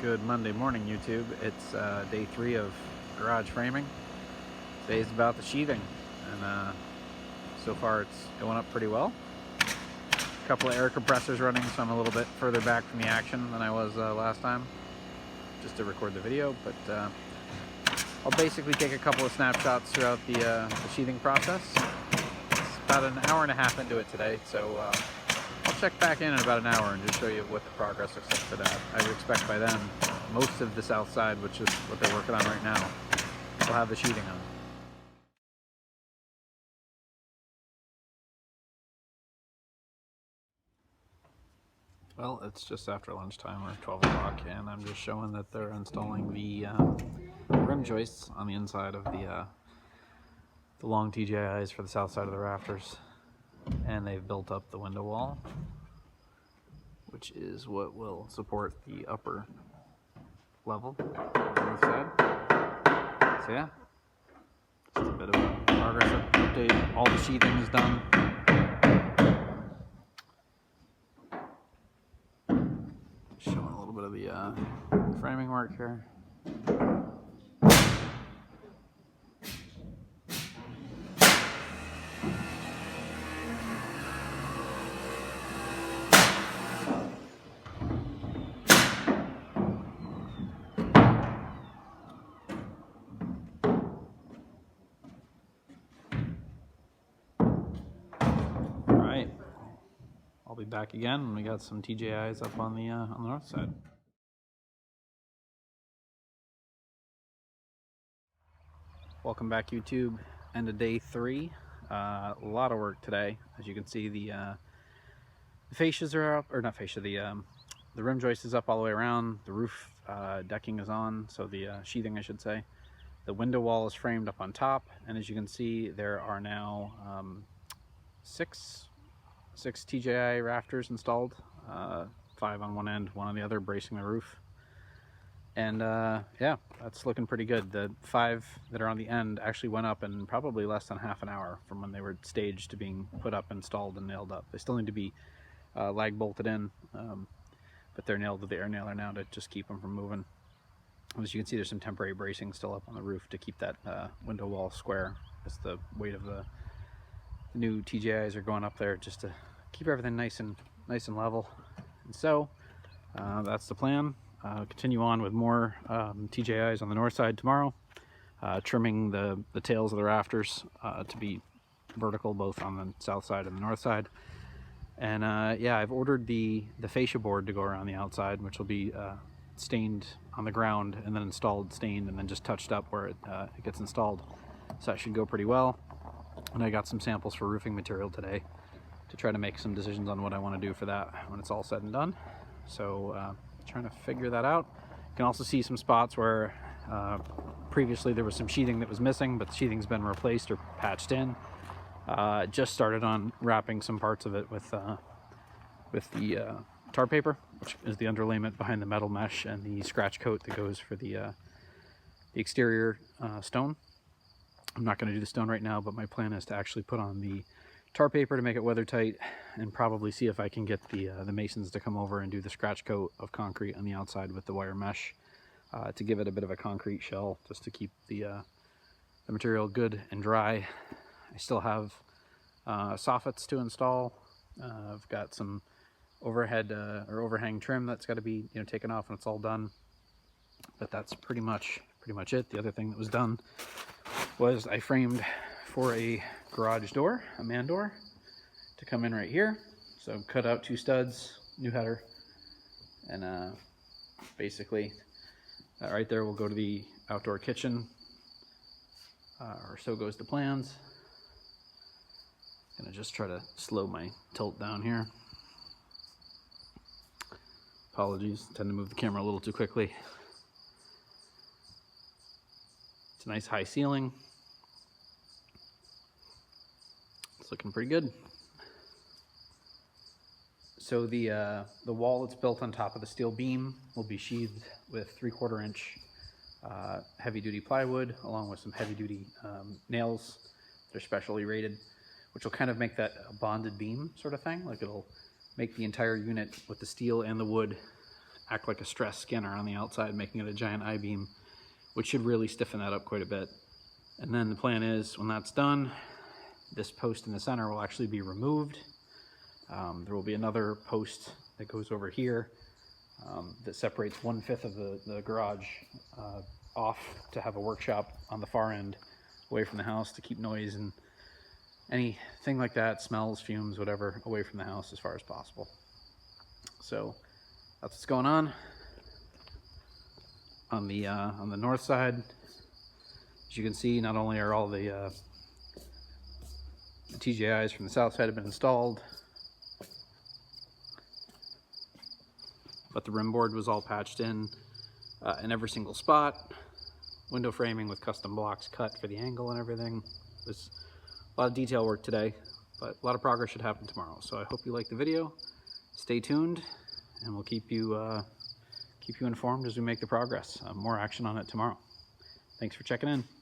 Good Monday morning, YouTube. It's day 3 of garage framing. Today's about the sheathing, and so far it's going up pretty well. A couple of air compressors running, so I'm a little bit further back from the action than I was last time, just to record the video. But I'll basically take a couple of snapshots throughout the sheathing process. It's about an hour and a half into it today, so I'll check back in about an hour and just show you what the progress looks like for that. I would expect by then most of the south side, which is what they're working on right now, will have the sheathing on. Well, it's just after lunchtime, or 12 o'clock, and I'm just showing that they're installing the rim joists on the inside of the long TJIs for the south side of the rafters. And they've built up the window wall, which is what will support the upper level on the north side. So yeah, just a bit of a progress update. All the sheathing is done. Showing a little bit of the framing work here. Alright, I'll be back again when we got some TJIs up on the north side. Welcome back, YouTube. End of day 3. A lot of work today. As you can see, the fascias are up, or not fascia, the rim joist is up all the way around. The roof decking is on, so the sheathing, I should say. The window wall is framed up on top, and as you can see, there are now six TJI rafters installed, 5 on one end, 1 on the other, bracing the roof. And yeah, that's looking pretty good. The 5 that are on the end actually went up in probably less than half an hour from when they were staged to being put up, installed, and nailed up. They still need to be lag bolted in, but they're nailed with the air nailer now to just keep them from moving. As you can see, there's some temporary bracing still up on the roof to keep that window wall square, as the weight of the new TJIs are going up there, just to keep everything nice and level. And so that's the plan. Continue on with more TJIs on the north side tomorrow, trimming the tails of the rafters to be vertical both on the south side and the north side. And yeah, I've ordered the fascia board to go around the outside, which will be stained on the ground and then installed, stained, and then just touched up where it gets installed. So that should go pretty well. And I got some samples for roofing material today to try to make some decisions on what I want to do for that when it's all said and done. So trying to figure that out. You can also see some spots where previously there was some sheathing that was missing, but the sheathing's been replaced or patched in. Just started on wrapping some parts of it with the tar paper, which is the underlayment behind the metal mesh, and the scratch coat that goes for the exterior stone. I'm not going to do the stone right now, but my plan is to actually put on the tar paper to make it weather tight, and probably see if I can get the masons to come over and do the scratch coat of concrete on the outside with the wire mesh to give it a bit of a concrete shell, just to keep the material good and dry. I still have soffits to install. I've got some overhead or overhang trim that's got to be taken off when it's all done, but that's pretty much it. The other thing that was done was I framed for a garage door, a man door, to come in right here. So cut out 2 studs, new header, and basically that right there will go to the outdoor kitchen, or so goes the plans. Gonna just try to slow my tilt down here. Apologies, tend to move the camera a little too quickly. It's a nice high ceiling. It's looking pretty good. So the wall that's built on top of the steel beam will be sheathed with 3/4 inch heavy-duty plywood, along with some heavy-duty nails. They're specially rated, which will kind of make that a bonded beam sort of thing. Like, it'll make the entire unit with the steel and the wood act like a stress skinner on the outside, making it a giant I-beam, which should really stiffen that up quite a bit. And then the plan is, when that's done, this post in the center will actually be removed. There will be another post that goes over here that separates 1/5 of the garage off to have a workshop on the far end away from the house to keep noise and anything like that, smells, fumes, whatever, away from the house as far as possible. So that's what's going on the north side. As you can see, not only are all the TJIs from the south side have been installed, but the rim board was all patched in every single spot. Window framing with custom blocks cut for the angle and everything. There's a lot of detail work today, but a lot of progress should happen tomorrow. So I hope you like the video. Stay tuned, and we'll keep you informed as we make the progress. More action on it tomorrow. Thanks for checking in.